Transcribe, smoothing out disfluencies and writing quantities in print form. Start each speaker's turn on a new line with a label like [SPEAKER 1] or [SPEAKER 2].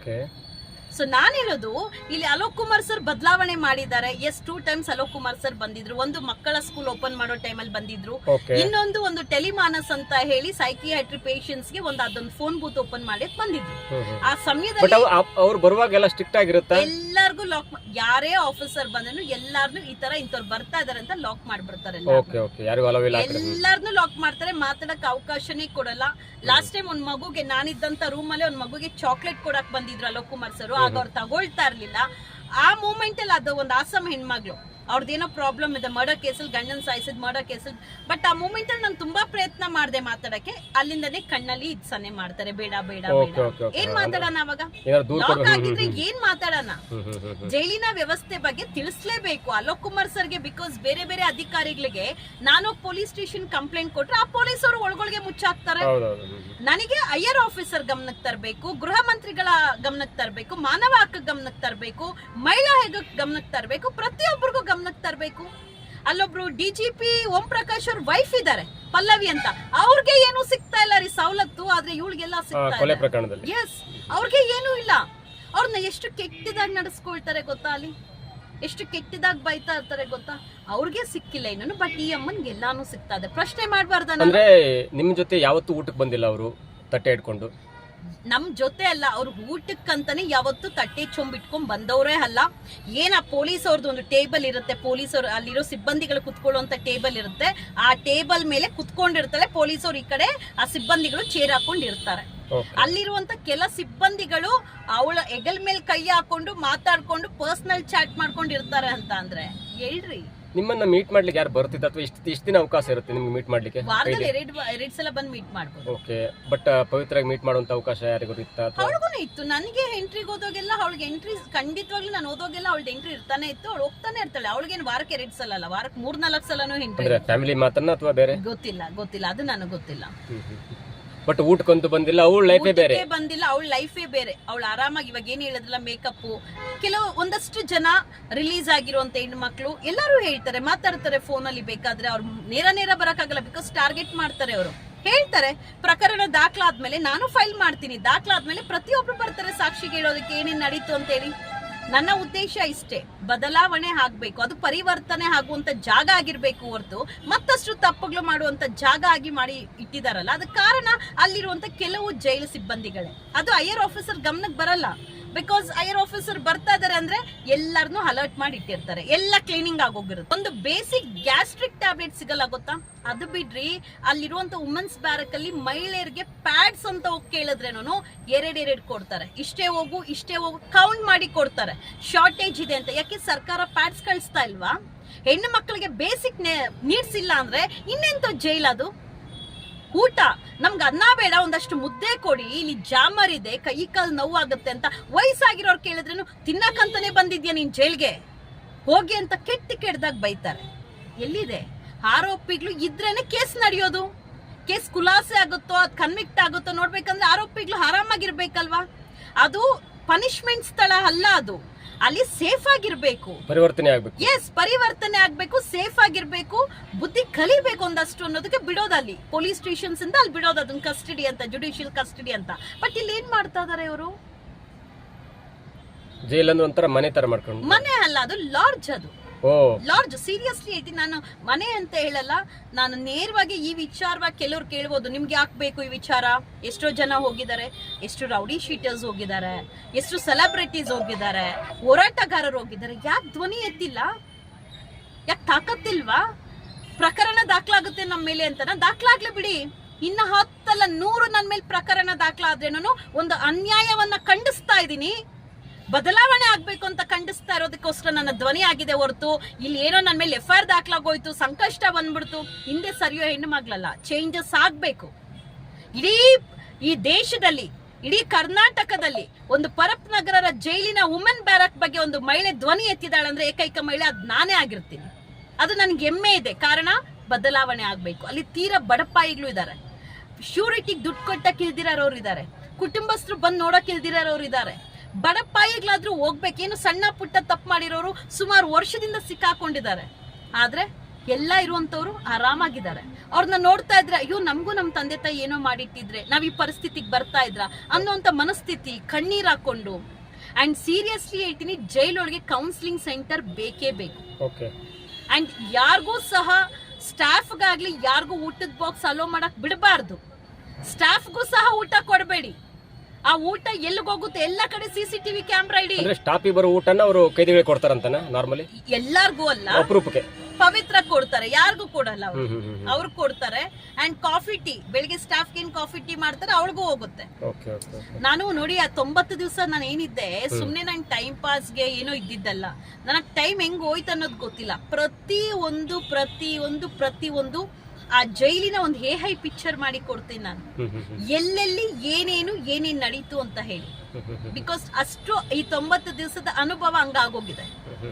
[SPEAKER 1] Okay.
[SPEAKER 2] So ನಾನು ಹೇಳೋದು ಇಲ್ಲಿ ಅಲೋಕ್ ಕುಮಾರ್ ಸರ್ ಬದಲಾವಣೆ ಮಾಡಿದ್ದಾರೆ. Yes 2 times Alok Kumar sir ಬಂದಿದ್ರು. ಒಂದು ಮಕ್ಕಳ ಸ್ಕೂಲ್ ಓಪನ್ ಮಾಡೋ ಟೈಮಲ್ಲಿ ಬಂದಿದ್ರು. ಇನ್ನೊಂದು ಒಂದು ಟೆಲಿಮಾನಸ್ ಅಂತ ಹೇಳಿ ಸೈಕಿಯಾಟ್ರಿ ಪೇಷಂಟ್ಸ್ ಗೆ ಅದೊಂದು ಫೋನ್ ಬೂತ್ ಓಪನ್ ಮಾಡಿ ಬಂದಿದ್ರು. ಆ ಸಮಯದಲ್ಲಿ
[SPEAKER 1] ಅವ್ರು ಬರುವಾಗೆಲ್ಲ ಸ್ಟ್ರಿಕ್ಟ್ ಆಗಿರುತ್ತೆ.
[SPEAKER 2] ಎಲ್ಲರಿಗೂ ಲಾಕ್, ಯಾರೇ ಆಫೀಸರ್ ಬಂದ್ರು ಎಲ್ಲಾರ್ನು ಈ ತರ ಇಂಥವ್ರು ಬರ್ತಾ ಇದಾರೆ ಅಂತ ಲಾಕ್ ಮಾಡ್ಬಿಡ್ತಾರೆ. ಎಲ್ಲಾರ್ನು ಲಾಕ್ ಮಾಡ್ತಾರೆ. ಮಾತಾಡಕ್ ಅವಕಾಶನೇ ಕೊಡಲ್ಲ. ಲಾಸ್ಟ್ ಟೈಮ್ ಒಂದ್ ಮಗುಗೆ, ನಾನಿದ್ದಂತ ರೂಮ್ ಅಲ್ಲಿ ಒಂದ್ ಮಗುಗೆ ಚಾಕ್ಲೇಟ್ ಕೊಡಕ್ ಬಂದಿದ್ರು ಅಲೋಕ್ ಕುಮಾರ್ ಸರ್. ಆಗ ಅವ್ರು ತಗೊಳ್ತಾ ಇರ್ಲಿಲ್ಲ. ಆ ಮೂಮೆಂಟ್ ಅಲ್ಲಿ ಅದು ಒಂದು ಆಸಮ್ ಹೆಣ್ಮಗ್ಳು, ಅವ್ರದ್ದೇನೋ ಪ್ರಾಬ್ಲಮ್ ಇದೆ, ಮರ್ಡರ್ ಕೇಸಲ್ಲಿ ಗಂಡನ್ ಸಾಯಿಸಿದ್ ಮರ್ಡರ್ ಕೇಸಲ್ಲಿ. ಬಟ್ ಆ ಮೂಮೆಂಟ್ ಅಲ್ಲಿ ನಾನು ತುಂಬಾ ಪ್ರಯತ್ನ ಮಾಡಿದೆ ಮಾತಾಡಕ್ಕೆ. ಅಲ್ಲಿಂದನೇ ಕಣ್ಣಲ್ಲಿ ಇದ್ಸನೆ ಮಾಡ್ತಾರೆ, ಬೇಡ ಬೇಡ ಬೇಡ. ಏನ್ ಮಾತಾಡೋಣ ಅವಾಗ? ಲಾಕ್ ಆಗಿದ್ರೆ ಏನ್ ಮಾತಾಡೋಣ? ಜೈಲಿನ ವ್ಯವಸ್ಥೆ ಬಗ್ಗೆ ತಿಳಿಸ್ಲೇಬೇಕು ಅಲೋಕ್ ಕುಮಾರ್ ಸರ್ಗೆ. ಬಿಕಾಸ್ ಬೇರೆ ಬೇರೆ ಅಧಿಕಾರಿಗಳಿಗೆ ನಾನು ಪೊಲೀಸ್ ಸ್ಟೇಷನ್ ಕಂಪ್ಲೇಂಟ್ ಕೊಟ್ರೆ ಆ ಪೊಲೀಸ್ ಅವರು ಒಳಗೊಳಗೆ ಮುಚ್ಚಾಕ್ತಾರೆ. ನನಗೆ ಹೈಯರ್ ಆಫೀಸರ್ ಗಮನಕ್ಕೆ ತರಬೇಕು, ಗೃಹ ಮಂತ್ರಿಗಳ ಗಮನಕ್ಕೆ ತರಬೇಕು, ಮಾನವ ಹಕ್ಕು ಗಮನಕ್ಕೆ ತರಬೇಕು, ಮಹಿಳಾ ಆಯೋಗಕ್ಕೆ ಗಮನಕ್ಕೆ ತರಬೇಕು, ಪ್ರತಿಯೊಬ್ಬರಿಗೂ ಗಮನಕ್ಕೆ ತರಬೇಕು. ಅಲ್ಲೊಬ್ರು DGP ಓಂ ಪ್ರಕಾಶ್ ಅವ್ರ ವೈಫ್ ಇದಾರೆ, ಪಲ್ಲವಿ ಅಂತ. ಅವ್ರಿಗೆ ಏನು ಸಿಗ್ತಾ ಇಲ್ಲ ರೀ ಸವಲತ್ತು, ಆದ್ರೆ ಇವಳಿಗೆಲ್ಲ ಸಿಗ್ತಾ ಇಲ್ಲ. ಎಸ್, ಅವ್ರಿಗೆ ಏನು ಇಲ್ಲ. ಅವ್ರನ್ನ ಎಷ್ಟು ಕೆಟ್ಟದಾಗಿ ನಡೆಸ್ಕೊಳ್ತಾರೆ ಗೊತ್ತಾ? ಅಲ್ಲಿ ಎಷ್ಟು ಕೆಟ್ಟದಾಗಿ ಬೈತಾ ಇರ್ತಾರೆ ಗೊತ್ತಾ? ಅವ್ರಿಗೆ ಸಿಕ್ಕಿಲ್ಲ ಇನ್ನೂ, ಬಟ್ ಈ ಅಮ್ಮನ್ಗೆ ಎಲ್ಲಾನು ಸಿಗ್ತಾ ಇದೆ. ಪ್ರಶ್ನೆ ಮಾಡ್ಬಾರ್ದ?
[SPEAKER 1] ಅಂದ್ರೆ ನಿಮ್ ಜೊತೆ ಯಾವತ್ತೂ ಊಟಕ್ಕೆ ಬಂದಿಲ್ಲ ಅವರು ತಟ್ಟೆ ಇಟ್ಕೊಂಡು?
[SPEAKER 2] ನಮ್ ಜೊತೆ ಅಲ್ಲ, ಅವ್ರು ಊಟಕ್ಕಂತಾನೆ ಯಾವತ್ತು ತಟ್ಟೆ ಚೊಂಬಿಟ್ಕೊಂಡ್ ಬಂದವರೇ ಅಲ್ಲ. ಏನ್ ಆ ಪೊಲೀಸ್ ಅವ್ರದ್ದು ಒಂದು ಟೇಬಲ್ ಇರುತ್ತೆ, ಪೊಲೀಸ್ ಅವ್ರು ಅಲ್ಲಿರೋ ಸಿಬ್ಬಂದಿಗಳು ಕುತ್ಕೊಳ್ಳುವಂತ ಟೇಬಲ್ ಇರುತ್ತೆ. ಆ ಟೇಬಲ್ ಮೇಲೆ ಕುತ್ಕೊಂಡಿರ್ತಾರೆ ಪೊಲೀಸ್ ಅವ್ರು, ಈ ಕಡೆ ಆ ಸಿಬ್ಬಂದಿಗಳು ಚೇರ್ ಹಾಕೊಂಡಿರ್ತಾರೆ. ಅಲ್ಲಿರುವಂತ ಕೆಲ ಸಿಬ್ಬಂದಿಗಳು ಅವಳ ಹೆಗಲ್ ಮೇಲೆ ಕೈ ಹಾಕೊಂಡು ಮಾತಾಡ್ಕೊಂಡು ಪರ್ಸನಲ್ ಚಾಟ್ ಮಾಡ್ಕೊಂಡಿರ್ತಾರೆ ಅಂತ ಅಂದ್ರೆ ಹೇಳ್ರಿ.
[SPEAKER 1] ನಿಮ್ಮನ್ನ ಮೀಟ್ ಮಾಡ್ಲಿಕ್ಕೆ ಯಾರು ಬರ್ತಿದ್ದ, ಅಥವಾ ಇಷ್ಟು ದಿನ ಅವಕಾಶ ಇರುತ್ತೆ ನಿಮ್ಗೆ ಮೀಟ್ ಮಾಡ್ಲಿಕ್ಕೆ?
[SPEAKER 2] ವಾರದಲ್ಲಿ ಎರಡು ಸಲ ಬಂದು ಮೀಟ್ ಮಾಡ್ಬೋದು.
[SPEAKER 1] ಓಕೆ. ಬಟ್ ಪವಿತ್ರವಾಗಿ ಮೀಟ್ ಮಾಡುವಂತ ಅವಕಾಶ ಯಾರಿಗೂ ಇತ್ತ?
[SPEAKER 2] ಅವಳಿಗೂ ಇತ್ತು. ನನಗೆ ಎಂಟ್ರಿಗೆ ಹೋದೋಗೆಲ್ಲ ಅವಳಿಗೆ ಎಂಟ್ರಿ ಖಂಡಿತವಾಗ್ಲೂ ನಾನು ಓದೋಗೆಲ್ಲ ಅವಳ ಎಂಟ್ರಿ ಇರ್ತಾನೆ ಇತ್ತು. ಅವಳು ಹೋಗ್ತಾನೆ ಇರ್ತಾಳೆ. ಅವಳಿಗೇನು ವಾರಕ್ಕೆ 2 ಸಲ ಅಲ್ಲ, ವಾರಕ್ಕೆ 3-4 ಸಲನೂ ಎಂಟ್ರಿ.
[SPEAKER 1] ಫ್ಯಾಮಿಲಿ ಮಾತನ್ನ ಅಥವಾ ಬೇರೆ?
[SPEAKER 2] ಗೊತ್ತಿಲ್ಲ, ಅದು ನನಗೆ ಗೊತ್ತಿಲ್ಲ.
[SPEAKER 1] ಬಟ್ ಊಟಕ್ಕಂತೂ ಬಂದಿಲ್ಲ. ಅವಳ ಲೈಫೇ ಬೇರೆ
[SPEAKER 2] ಬಂದಿಲ್ಲ, ಅವಳ ಲೈಫೇ ಬೇರೆ. ಅವಳು ಆರಾಮಾಗಿ ಇವಾಗ ಏನ್ ಹೇಳಿದ್ರಲ್ಲ, ಮೇಕಪ್, ಕೆಲವು ಒಂದಷ್ಟು ಜನ ರಿಲೀಸ್ ಆಗಿರುವಂತ ಹೆಣ್ಮಕ್ಳು ಎಲ್ಲರೂ ಹೇಳ್ತಾರೆ, ಮಾತಾಡ್ತಾರೆ ಫೋನ್ ಅಲ್ಲಿ. ಬೇಕಾದ್ರೆ ಅವ್ರು ನೇರ ಬರಕ್ಕಾಗಲ್ಲ, ಬಿಕಾಸ್ ಟಾರ್ಗೆಟ್ ಮಾಡ್ತಾರೆ. ಅವರು ಹೇಳ್ತಾರೆ ಪ್ರಕರಣ ದಾಖಲಾದ್ಮೇಲೆ ನಾನು ಫೈಲ್ ಮಾಡ್ತೀನಿ, ದಾಖಲಾದ್ಮೇಲೆ ಪ್ರತಿಯೊಬ್ರು ಬರ್ತಾರೆ ಸಾಕ್ಷಿಗೆ ಹೇಳೋದಕ್ಕೆ ಏನೇನ್ ನಡೀತು ಅಂತ ಹೇಳಿ. ನನ್ನ ಉದ್ದೇಶ ಇಷ್ಟೇ, ಬದಲಾವಣೆ ಆಗ್ಬೇಕು, ಅದು ಪರಿವರ್ತನೆ ಆಗುವಂತ ಜಾಗ ಆಗಿರ್ಬೇಕು ಹೊರತು ಮತ್ತಷ್ಟು ತಪ್ಪುಗಳು ಮಾಡುವಂತ ಜಾಗ ಆಗಿ ಮಾಡಿ ಇಟ್ಟಿದಾರಲ್ಲ. ಅದಕ್ಕೆ ಕಾರಣ ಅಲ್ಲಿರುವಂತ ಕೆಲವು ಜೈಲು ಸಿಬ್ಬಂದಿಗಳೇ. ಅದು ಹೈಯರ್ ಆಫೀಸರ್ ಗಮನಕ್ಕೆ ಬರಲ್ಲ. ಬಿಕಾಸ್ ಹೈಯರ್ ಆಫೀಸರ್ ಬರ್ತಾ ಇದಾರೆ ಅಂದ್ರೆ ಎಲ್ಲಾರನ್ನು ಅಲರ್ಟ್ ಮಾಡಿ ಇಟ್ಟಿರ್ತಾರೆ, ಎಲ್ಲ ಕ್ಲೀನಿಂಗ್ ಆಗೋಗಿರುತ್ತೆ. ಒಂದು ಬೇಸಿಕ್ ಗ್ಯಾಸ್ಟ್ರಿಕ್ ಟ್ಯಾಬ್ಲೆಟ್ ಸಿಗಲ್ಲ ಗೊತ್ತಾ? ಅದು ಬಿಡ್ರಿ, ಅಲ್ಲಿರುವಂತ ವುಮೆನ್ಸ್ ಬ್ಯಾರಕ್ ಅಲ್ಲಿ ಮಹಿಳೆಯರಿಗೆ ಪ್ಯಾಡ್ಸ್ ಅಂತ ಹೋಗಿ ಕೇಳಿದ್ರೇನು ಎರಡೆರಡು ಕೊಡ್ತಾರೆ. ಇಷ್ಟೇ ಹೋಗು ಕೌಂಟ್ ಮಾಡಿ ಕೊಡ್ತಾರೆ. ಶಾರ್ಟೇಜ್ ಇದೆ ಅಂತ. ಯಾಕೆ ಸರ್ಕಾರ ಪ್ಯಾಡ್ಸ್ ಕಳಿಸ್ತಾ ಇಲ್ವಾ? ಹೆಣ್ಣು ಮಕ್ಕಳಿಗೆ ಬೇಸಿಕ್ ನೀಡ್ಸ್ ಇಲ್ಲ ಅಂದ್ರೆ ಇನ್ನೆಂತ ಜೈಲ್ ಅದು? ಊಟ ನಮ್ಗೆ ಅನ್ನ ಬೇಡ, ಒಂದಷ್ಟು ಮುದ್ದೆ ಕೊಡಿ, ಇಲ್ಲಿ ಜಾಮರ್ ಇದೆ, ಕೈ ಕಾಲು ನೋವು ಆಗುತ್ತೆ ಅಂತ ವಯಸ್ಸಾಗಿರೋರು ಕೇಳಿದ್ರೇನು ತಿನ್ನಕಂತಾನೆ ಬಂದಿದ್ಯಾ ನೀನ್ ಜೈಲ್ಗೆ ಹೋಗಿ ಅಂತ ಕೆಟ್ಟದಾಗ ಬೈತಾರೆ. ಎಲ್ಲಿದೆ? ಆರೋಪಿಗಳು ಇದ್ರೇನೆ ಕೇಸ್ ನಡೆಯೋದು. ಕೇಸ್ ಖುಲಾಸೆ ಆಗುತ್ತೋ, ಅದ್ ಕನ್ವಿಕ್ಟ್ ಆಗುತ್ತೋ ನೋಡ್ಬೇಕಂದ್ರೆ ಆರೋಪಿಗಳು ಆರಾಮಾಗಿರ್ಬೇಕಲ್ವಾ? ಅದು ಪನಿಷ್ಮೆಂಟ್ ಸ್ಥಳ ಅಲ್ಲ, ಅದು ಅಲ್ಲಿ ಸೇಫ್ ಆಗಿರ್ಬೇಕು, ಪರಿವರ್ತನೆ ಆಗ್ಬೇಕು, ಸೇಫ್ ಆಗಿರ್ಬೇಕು, ಬುದ್ಧಿ ಕಲಿಬೇಕು ಒಂದಷ್ಟು ಅನ್ನೋದಕ್ಕೆ ಬಿಡೋದು. ಅಲ್ಲಿ ಪೊಲೀಸ್ ಸ್ಟೇಷನ್ಸ್ ಇಂದ ಅಲ್ಲಿ ಬಿಡೋದು, ಅದನ್ನ ಕಸ್ಟಡಿ ಅಂತ, ಜುಡಿಷಿಯಲ್ ಕಸ್ಟಡಿ ಅಂತ. ಬಟ್ ಇಲ್ಲಿ ಏನ್ ಮಾಡ್ತಾ ಇದಾರೆ ಇವರು?
[SPEAKER 1] ಜೈಲ್ ಅಂದ್ರೆ ಒಂಥರ ಮನೆ ತರ ಮಾಡ್ಕೊಂಡು.
[SPEAKER 2] ಮನೆ ಅಲ್ಲ, ಅದು ಲಾಡ್ಜ್. ಅದು ಲಾಡ್ಜ್. ಸೀರಿಯಸ್ಲಿ ಹೇಳ್ತೀನಿ, ನಾನು ಮನೆ ಅಂತ ಹೇಳಲ್ಲ. ನಾನು ನೇರವಾಗಿ ಈ ವಿಚಾರವಾಗಿ ಕೆಲವ್ರು ಕೇಳ್ಬೋದು, ನಿಮ್ಗೆ ಯಾಕೆ ಬೇಕು ಈ ವಿಚಾರ? ಎಷ್ಟೋ ಜನ ಹೋಗಿದ್ದಾರೆ, ಎಷ್ಟು ರೌಡಿ ಶೀಟರ್ಸ್ ಹೋಗಿದ್ದಾರೆ, ಎಷ್ಟು ಸೆಲೆಬ್ರಿಟೀಸ್ ಹೋಗಿದ್ದಾರೆ, ಹೋರಾಟಗಾರರು ಹೋಗಿದ್ದಾರೆ. ಯಾಕೆ ಧ್ವನಿ ಎತ್ತಿಲ್ಲ? ಯಾಕೆ ತಾಕತ್ತಿಲ್ವಾ? ಪ್ರಕರಣ ದಾಖಲಾಗುತ್ತೆ ನಮ್ಮ ಮೇಲೆ ಅಂತ ದಾಖಲಾಗ್ಲಿ ಬಿಡಿ. ಇನ್ನ 10 ಅಲ್ಲ 100 ನನ್ನ ಮೇಲೆ ಪ್ರಕರಣ ದಾಖಲಾದ್ರೇನು ಒಂದು ಅನ್ಯಾಯವನ್ನ ಖಂಡಿಸ್ತಾ ಇದ್ದೀನಿ. ಬದಲಾವಣೆ ಆಗ್ಬೇಕು ಅಂತ ಖಂಡಿಸ್ತಾ ಇರೋದಕ್ಕೋಸ್ಕರ ನನ್ನ ಧ್ವನಿ ಆಗಿದೆ ಹೊರತು ಇಲ್ಲಿ ಏನೋ ನನ್ನ ಮೇಲೆ FIR ದಾಖಲಾಗೋಯ್ತು, ಸಂಕಷ್ಟ ಬಂದ್ಬಿಡ್ತು. ಹಿಂದೆ ಸರಿಯೋ ಹೆಣ್ಣು ಮಗಳಲ್ಲ, ಚೇಂಜಸ್ ಆಗ್ಬೇಕು. ಇಡೀ ಈ ದೇಶದಲ್ಲಿ, ಇಡೀ ಕರ್ನಾಟಕದಲ್ಲಿ ಒಂದು ಪರಪ್ ನಗರದ ಜೈಲಿನ ವುಮೆನ್ ಬ್ಯಾರಕ್ ಬಗ್ಗೆ ಒಂದು ಮಹಿಳೆ ಧ್ವನಿ ಎತ್ತಿದಾಳೆ ಅಂದ್ರೆ ಏಕೈಕ ಮಹಿಳೆ ಅದು ನಾನೇ ಆಗಿರ್ತೀನಿ. ಅದು ನನ್ಗೆ ಹೆಮ್ಮೆ ಇದೆ. ಕಾರಣ ಬದಲಾವಣೆ ಆಗ್ಬೇಕು. ಅಲ್ಲಿ ತೀರಾ ಬಡಪಾಯಿಗಳು ಇದ್ದಾರೆ, ಶ್ಯೂರಿಟಿಗೆ ದುಡ್ಡು ಕೊಟ್ಟಕ್ಕೆ ಇಲ್ದಿರೋರು ಇದ್ದಾರೆ, ಕುಟುಂಬಸ್ಥರು ಬಂದು ನೋಡಕ್ ಇಲ್ದಿರೋರು ಇದ್ದಾರೆ. ಬಡಪಾಯಿಗಳಾದ್ರೂ ಹೋಗ್ಬೇಕೇನು? ಸಣ್ಣ ಪುಟ್ಟ ತಪ್ಪು ಮಾಡಿರೋರು ಸುಮಾರು ವರ್ಷದಿಂದ ಸಿಕ್ಕಾಕೊಂಡಿದ್ದಾರೆ. ಆದ್ರೆ ಎಲ್ಲ ಇರುವಂತವ್ರು ಆರಾಮಾಗಿದ್ದಾರೆ. ಅವ್ರನ್ನ ನೋಡ್ತಾ ಇದ್ರೆ ಅಯ್ಯೋ ನಮಗೂ ನಮ್ಮ ತಂದೆ ತಾಯಿ ಏನೋ ಮಾಡಿಟ್ಟಿದ್ರೆ ನಾವ್ ಈ ಪರಿಸ್ಥಿತಿಗೆ ಬರ್ತಾ ಇದ್ರ ಅನ್ನೋಂತ ಮನಸ್ಥಿತಿ, ಕಣ್ಣೀರ್ ಹಾಕೊಂಡು. ಅಂಡ್ ಸೀರಿಯಸ್ಲಿ ಹೇಳ್ತೀನಿ, ಜೈಲೊಳಗೆ ಕೌನ್ಸಿಲಿಂಗ್ ಸೆಂಟರ್ ಬೇಕೇ ಬೇಕು.
[SPEAKER 1] ಓಕೆ.
[SPEAKER 2] ಅಂಡ್ ಯಾರಿಗೂ ಸಹ ಸ್ಟಾಫ್ಗಾಗ್ಲಿ ಯಾರಿಗೂ ಊಟದ ಬಾಕ್ಸ್ ಅಲೋ ಮಾಡಕ್ ಬಿಡಬಾರ್ದು. ಸ್ಟಾಫ್ಗೂ ಸಹ ಊಟ ಕೊಡಬೇಡಿ. ಆ ಊಟ ಎಲ್ಲಿಗೆ ಹೋಗುತ್ತೆ, ಎಲ್ಲ ಕಡೆ CCTV ಕ್ಯಾಮ್ರಾ ಇಡಿ.
[SPEAKER 1] ಅಂದ್ರೆ ಸ್ಟಾಪಿಗೆ ಬರೋ ಊಟನ ಅವರು ಕೈದಿಗಳಿಗೆ ಕೊಡ್ತಾರಂತನ ನಾರ್ಮಲಿ?
[SPEAKER 2] ಎಲ್ಲಾರ್ಗೂ ಅಲ್ಲ,
[SPEAKER 1] ಅಪರೂಪಕ್ಕೆ
[SPEAKER 2] ಪವಿತ್ರ ಕೊಡ್ತಾರೆ, ಯಾರಿಗೂ ಕೊಡಲ್ಲ ಅವರು. ಅವ್ರು ಕೊಡ್ತಾರೆ. ಅಂಡ್ ಕಾಫಿ ಟೀ ಬೆಳಿಗ್ಗೆ ಸ್ಟಾಫ್ ಏನ್ ಕಾಫಿ ಟೀ ಮಾಡ್ತಾರೆ ಅವಳಿಗೂ ಹೋಗುತ್ತೆ. ನಾನು ನೋಡಿ ಆ 90 ದಿವಸ ನಾನು ಏನಿದ್ದೆ ಸುಮ್ನೆ ನನ್ ಟೈಮ್ ಪಾಸ್ಗೆ ಏನೋ ಇದ್ದಿದ್ದಲ್ಲ. ನನಗ್ ಟೈಮ್ ಹೆಂಗ್ ಹೋಯ್ತು ಅನ್ನೋದು ಗೊತ್ತಿಲ್ಲ. ಪ್ರತಿಯೊಂದು ಆ ಜೈಲಿನ ಒಂದು ಹೈ ಪಿಕ್ಚರ್ ಮಾಡಿ ಕೊಡ್ತೀನಿ ನಾನು, ಎಲ್ಲೆಲ್ಲಿ ಏನೇನ್ ನಡೀತು ಅಂತ ಹೇಳಿ. ಬಿಕಾಸ್ ಅಷ್ಟು ಈ 90 ದಿವಸದ ಅನುಭವ ಹಂಗಾಗೋಗಿದೆ.